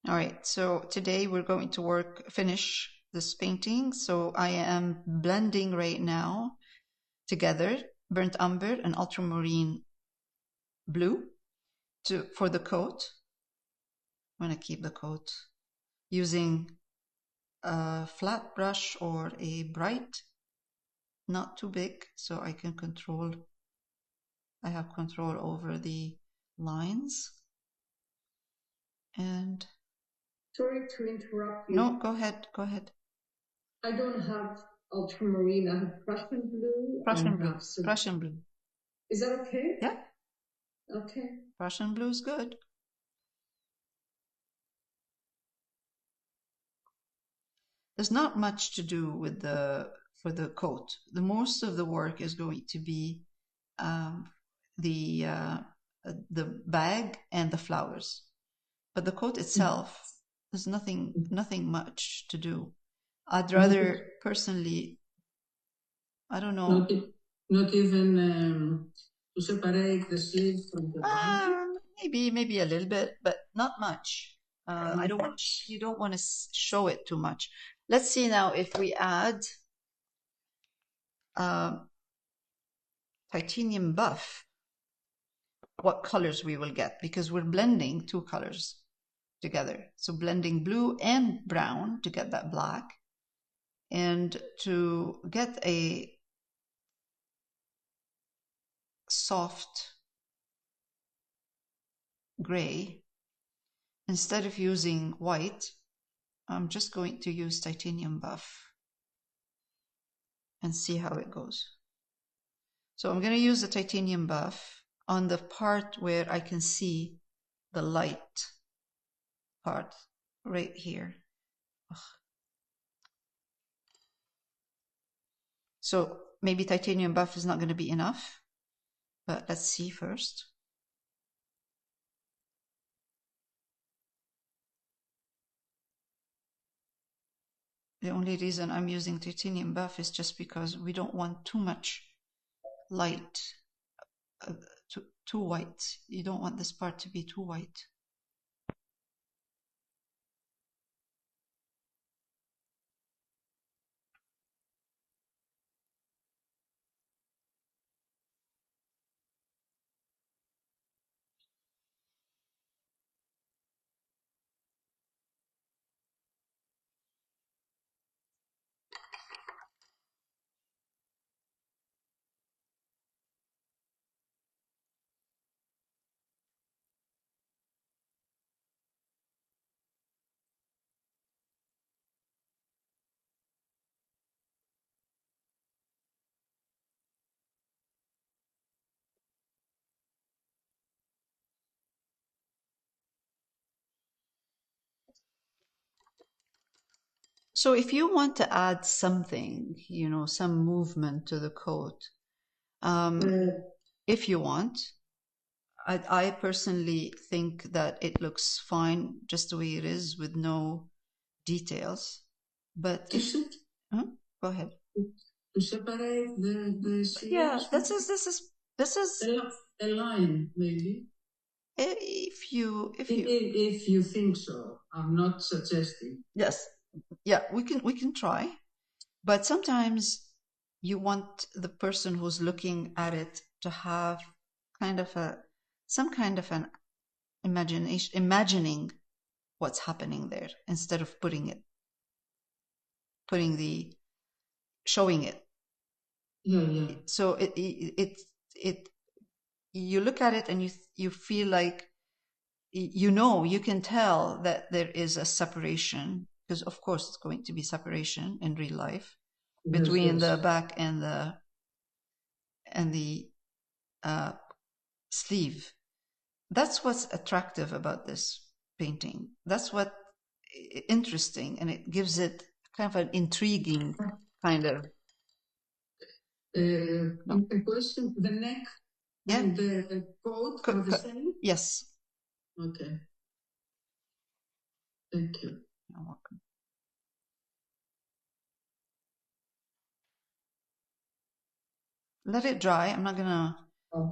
All right, so today we're going to finish this painting. So I am blending right now together burnt umber and ultramarine blue for the coat. I'm going to keep the coat using a flat brush or a bright, not too big, so I can I have control over the lines. And sorry to interrupt you. No, go ahead. I don't have ultramarine. I have Prussian blue. Prussian blue. Is that okay? Yeah. Okay. Prussian blue is good. There's not much to do with for the coat. The most of the work is going to be the bag and the flowers, but the coat itself, there's nothing much to do. I'd rather personally, I don't know. Not even to separate the sleeve from the body? Maybe a little bit, but not much. You don't want to show it too much. Let's see now if we add titanium buff, what colors we will get, because we're blending two colors together. So blending blue and brown to get that black, and to get a soft gray, instead of using white, I'm just going to use titanium buff and see how it goes. So I'm going to use the titanium buff on the part where I can see the light part right here. Ugh. So maybe titanium buff is not going to be enough, but let's see first. The only reason I'm using titanium buff is just because we don't want too much light, too white. You don't want this part to be too white. So if you want to add something, some movement to the coat, if you want, I personally think that it looks fine just the way it is with no details. But go ahead. To separate the series? Yeah, this is a line, maybe. If you think so. I'm not suggesting. Yes. Yeah, we can try. But sometimes you want the person who's looking at it to have some kind of an imagining what's happening there, instead of showing it. Yeah. So you look at it and you feel like, you can tell that there is a separation, because of course it's going to be separation in real life between the back and the sleeve. That's what's attractive about this painting. That's what interesting, and it gives it kind of an intriguing kind of. A question: the neck and the coat are the same? Yes. Okay. Thank you. You're welcome. Let it dry. I'm not gonna.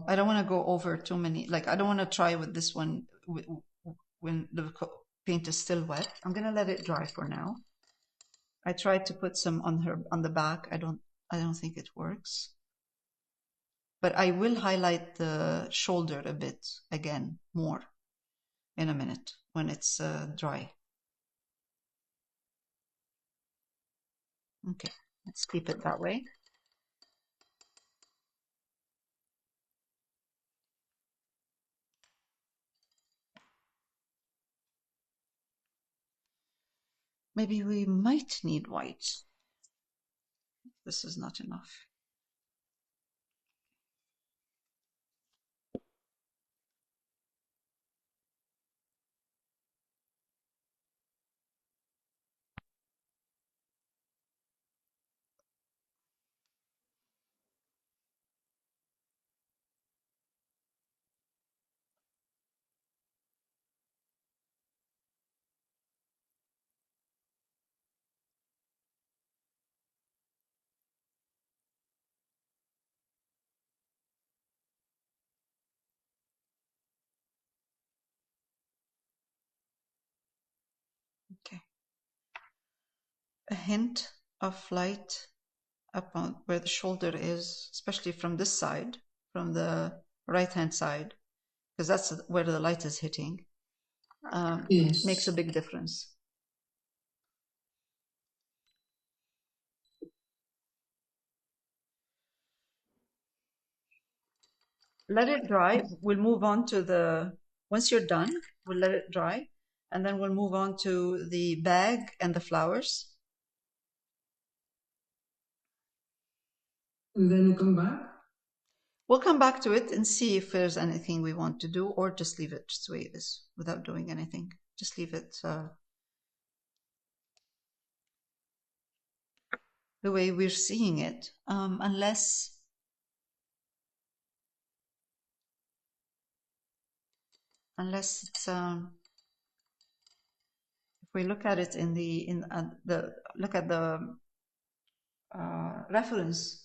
I don't want to go over too many. Like, I don't want to try with this one when paint is still wet. I'm gonna let it dry for now. I tried to put some on the back. I don't think it works. But I will highlight the shoulder a bit again, more in a minute when it's dry. Okay, let's keep it that way. Maybe we might need white. This is not enough. Okay. A hint of light up on where the shoulder is, especially from this side, from the right-hand side, because that's where the light is hitting, Yes. makes a big difference. Let it dry. We'll move on to the, once you're done, we'll let it dry, and then we'll move on to the bag and the flowers. And then you come back? We'll come back to it and see if there's anything we want to do, or just leave it just the way it is without doing anything. Just leave it the way we're seeing it, unless it's if we look at it in the look at the reference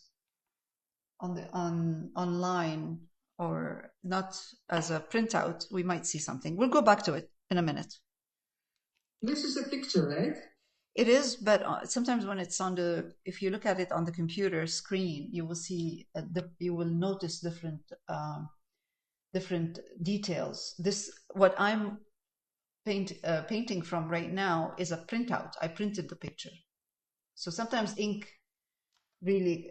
on the online, or not as a printout, we might see something. We'll go back to it in a minute. This is a picture, right? It is, but sometimes when it's on the, if you look at it on the computer screen, you will see you will notice different different details. This, what I'm painting from right now, is a printout. I printed the picture, so sometimes ink really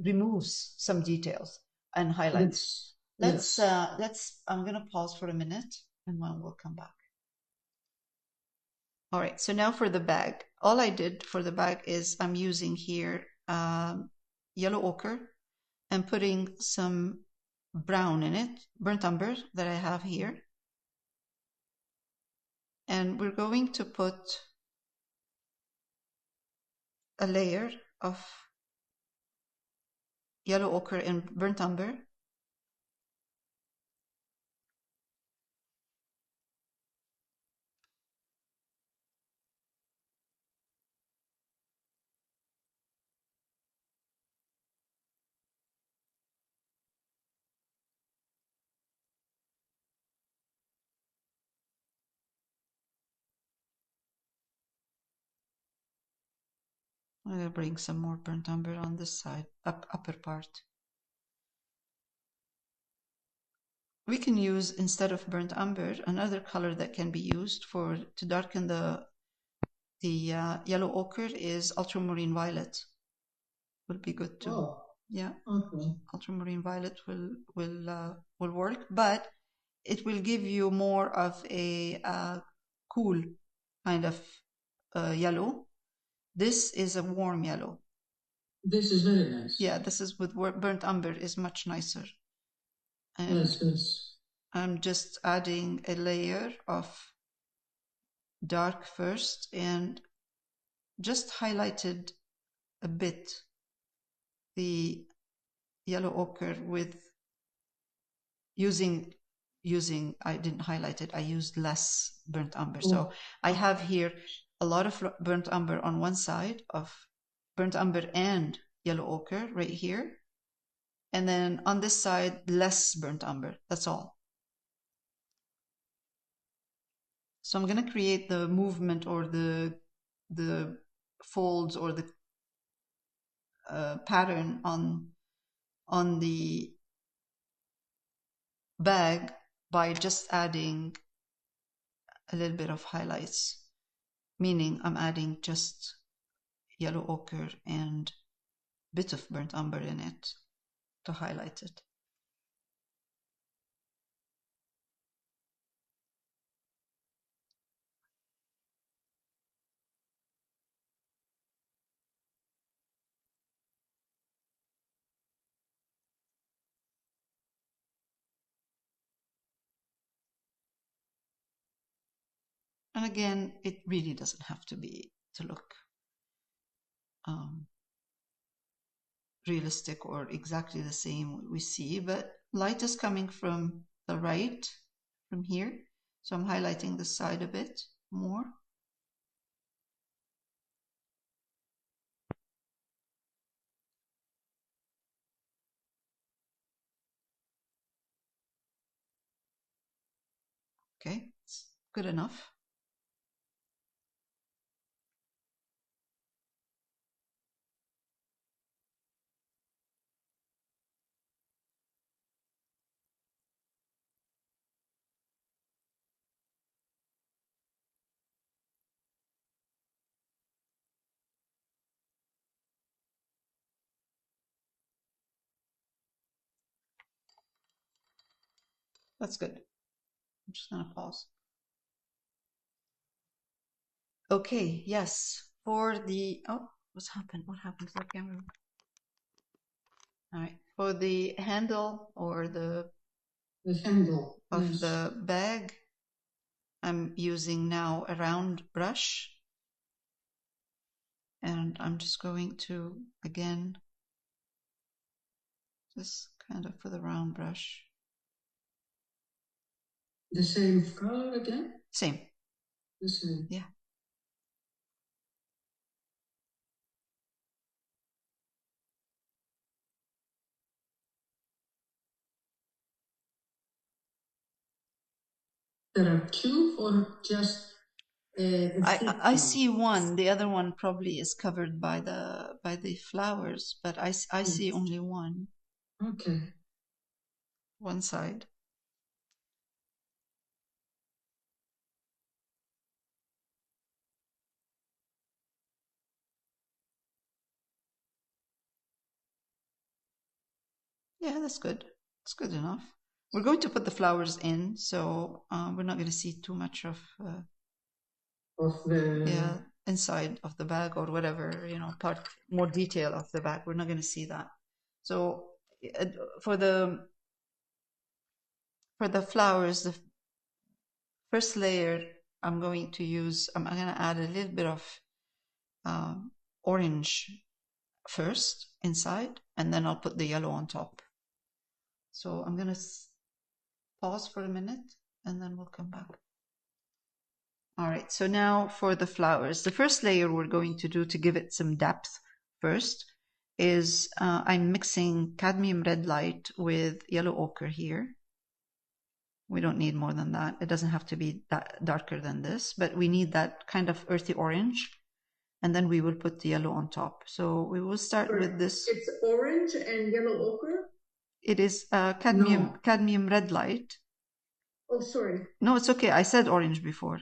removes some details and highlights. Let's I'm gonna pause for a minute and then we'll come back. All right, so now for the bag. All I did for the bag is I'm using here yellow ochre and putting some brown in it, burnt umber that I have here. And we're going to put a layer of yellow ochre and burnt umber. I'm going to bring some more burnt umber on this side, upper part. We can use, instead of burnt umber, another color that can be used to darken the yellow ochre is ultramarine violet. Will be good too. Oh, yeah. okay. Ultramarine violet will work, but it will give you more of a cool kind of yellow. This is a warm yellow. This is very nice. Yeah, this is with burnt umber is much nicer. And yes. I'm just adding a layer of dark first and just highlighted a bit the yellow ochre with using I didn't highlight it, I used less burnt umber. So I have here a lot of burnt umber on one side, of burnt umber and yellow ochre right here, and then on this side less burnt umber. That's all. So I'm going to create the movement or the folds or the pattern on the bag by just adding a little bit of highlights, meaning I'm adding just yellow ochre and bit of burnt umber in it to highlight it. And again, it really doesn't have to look realistic or exactly the same we see, but light is coming from the right, from here. So I'm highlighting the side a bit more. Okay, it's good enough. That's good. I'm just going to pause. Okay, yes. For the, oh, what's happened? What happened to the camera? All right. For the handle or the handle of yes. the bag, I'm using now a round brush. And I'm just going to, again, just kind of for the round brush. The same color again? Same. The same. Yeah. There are two or just I see one. The other one probably is covered by the flowers, but I see only one. Okay. One side. Yeah, that's good. It's good enough. We're going to put the flowers in, so we're not going to see too much of the inside of the bag or whatever, part more detail of the bag. We're not going to see that. So for the flowers, the first layer I'm going to add a little bit of orange first inside, and then I'll put the yellow on top. So I'm going to pause for a minute and then we'll come back. All right, so now for the flowers. The first layer we're going to do to give it some depth first is I'm mixing cadmium red light with yellow ochre here. We don't need more than that. It doesn't have to be that darker than this, but we need that kind of earthy orange. And then we will put the yellow on top. So we will start with this. It's orange and yellow ochre? It is cadmium red light. Oh, sorry. No, it's okay. I said orange before.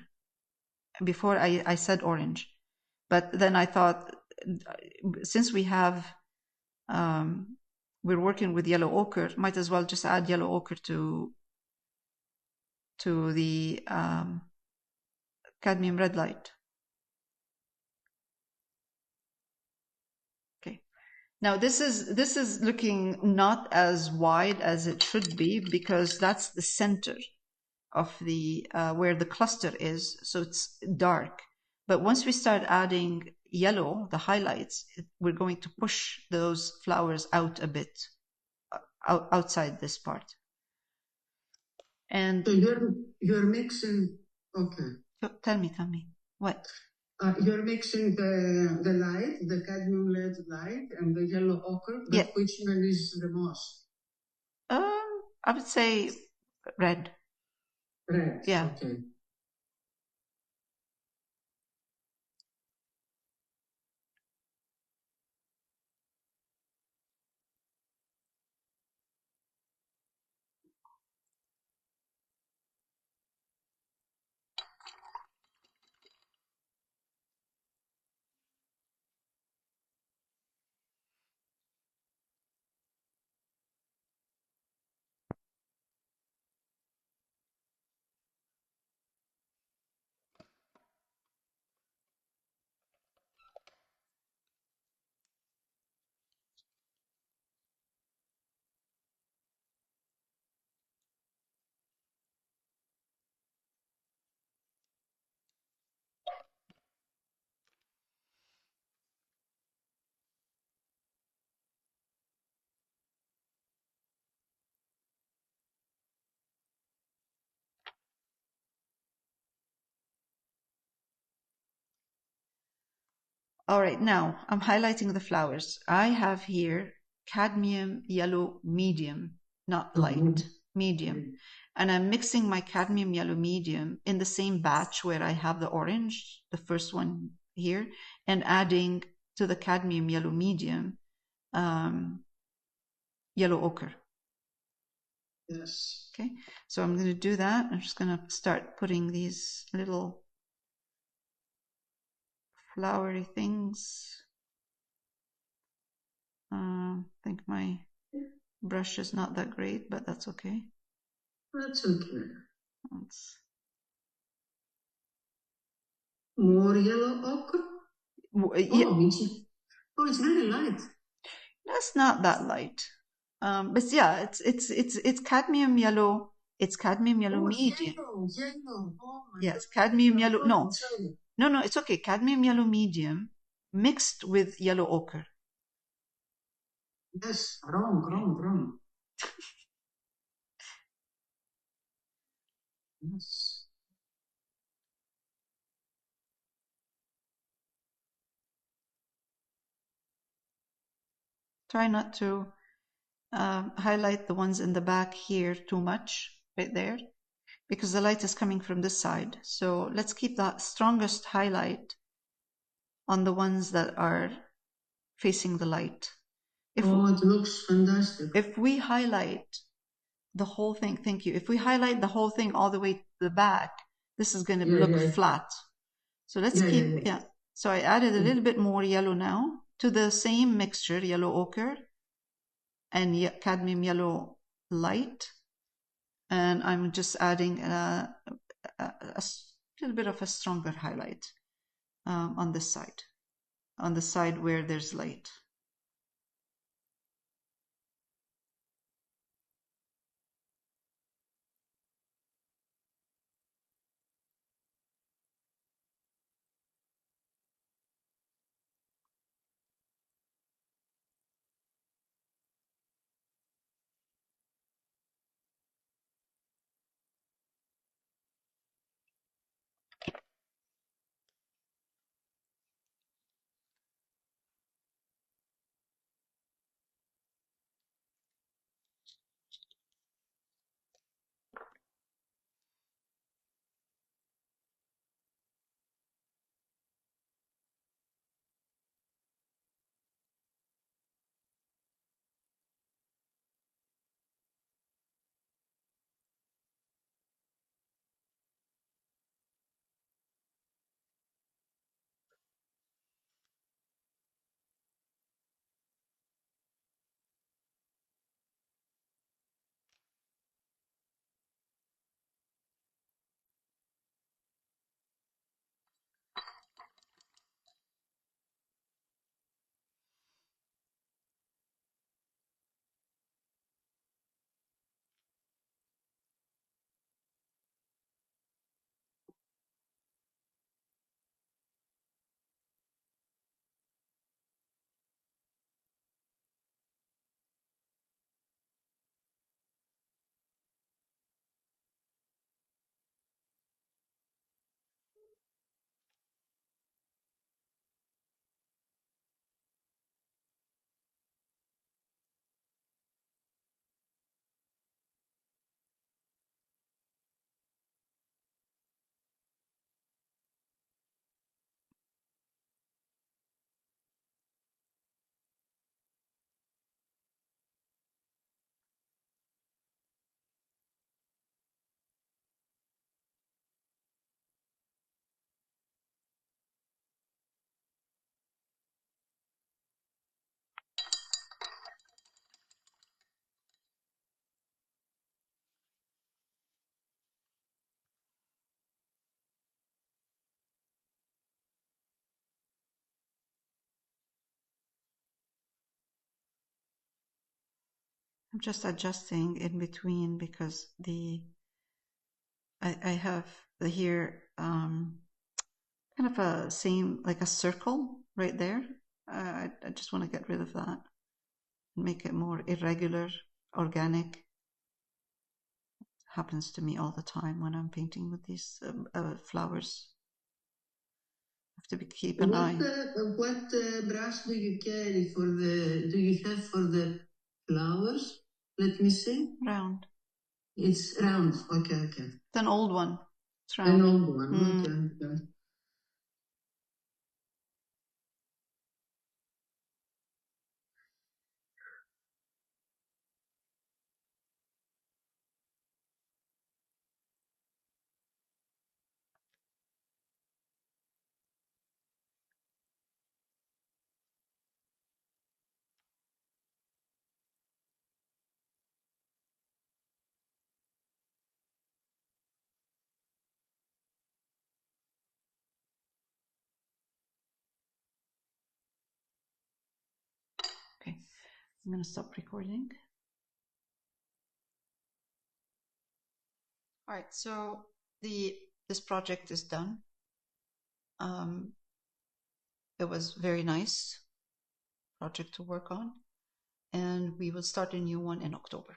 Before I said orange. But then I thought, since we have, we're working with yellow ochre, might as well just add yellow ochre to the cadmium red light. Okay. Now this is looking not as wide as it should be because that's the center of the where the cluster is, so it's dark. But once we start adding yellow, the highlights, we're going to push those flowers out a bit, outside this part. And so you're mixing. Okay. Tell me what? You're mixing the light, the cadmium red light, and the yellow ochre. But yeah. Which one is the most? I would say red. Red. Yeah. Okay. All right, now I'm highlighting the flowers. I have here cadmium yellow medium, not light, medium. And I'm mixing my cadmium yellow medium in the same batch where I have the orange, the first one here, and adding to the cadmium yellow medium yellow ochre. Yes. Okay, so I'm going to do that. I'm just going to start putting these little flowery things. I think my brush is not that great, but that's okay. That's okay. Let's... More yellow ochre? Yeah. It's very light. That's not that light. But yeah, it's cadmium yellow. It's cadmium yellow medium. Yellow. Oh my Yeah, it's cadmium yellow. No, it's okay. Cadmium yellow medium mixed with yellow ochre. Yes, wrong. Yes. Try not to highlight the ones in the back here too much, right there, because the light is coming from this side. So let's keep the strongest highlight on the ones that are facing the light. It looks fantastic. If we highlight the whole thing, thank you. If we highlight the whole thing all the way to the back, this is going to look flat. So let's keep, So I added a little bit more yellow now to the same mixture, yellow ochre and cadmium yellow light. And I'm just adding a little bit of a stronger highlight on this side, on the side where there's light. I'm just adjusting in between because I have here kind of a same, like a circle right there. I just want to get rid of that and make it more irregular, organic. Happens to me all the time when I'm painting with these flowers. have to keep an eye. What brush do you carry for the? Do you have for the flowers? Let me see. Round. It's round. Okay, okay. It's an old one. It's round. An old one. Okay. Okay, I'm going to stop recording. All right, so this project is done. It was very nice project to work on, and we will start a new one in October.